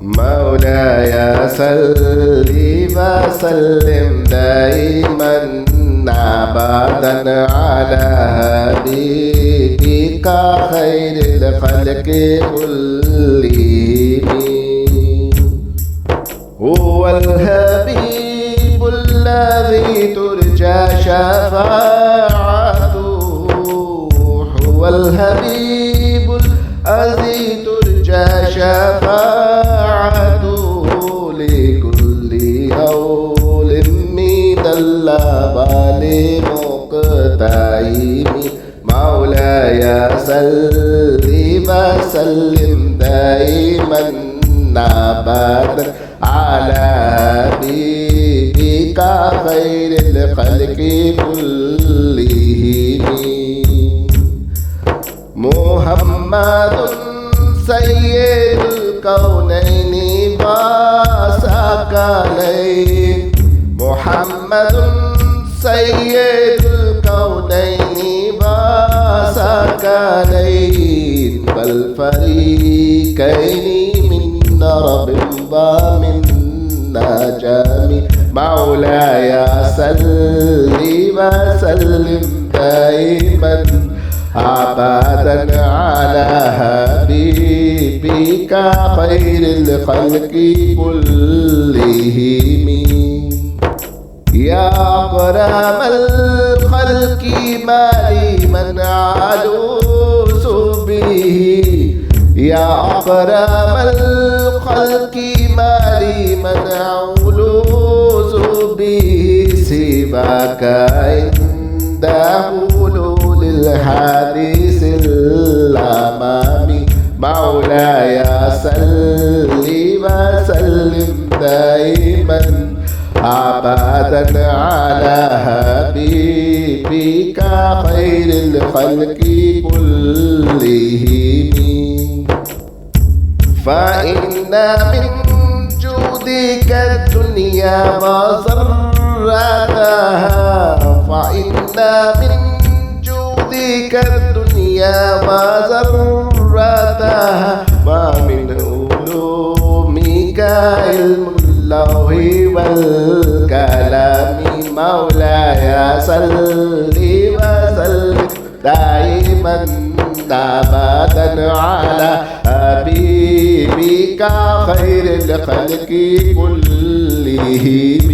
مولاي صل وسلم دائما أبدا على حبيبك خير الخلق كلهم. هو الحبيب الذي ترجى شفاعته، هو الحبيب الذي ترجى شفاعته لكل هول من اللبال مقتحم. مولاي صل وسلم دائما أبدا على حبيبك خير الخلق كلهم. محمد سيد الكونين وثقلين، محمد سيد الكونين وثقلين، والفريقين من رب ومن نجم. مولاي صل وسلم دائما أبدا على حبيبك خير الخلق كلهم. يا أكرم الخلق ما لي من ألوذ به، يا أكرم الخلق ما لي من ألوذ به سواك عند حلول الحديث الأمام. مولاي صل وسلم دائما أبدا على حبيبك خير الخلق كلهم. فإن من جودك الدنيا وضرتها، فإن من جودك الدنيا وضرتها، ومن علومك علم اللوح والكلام. مولاي صل وسلم دائما أبدا على حبيبك خير الخلق كلهم.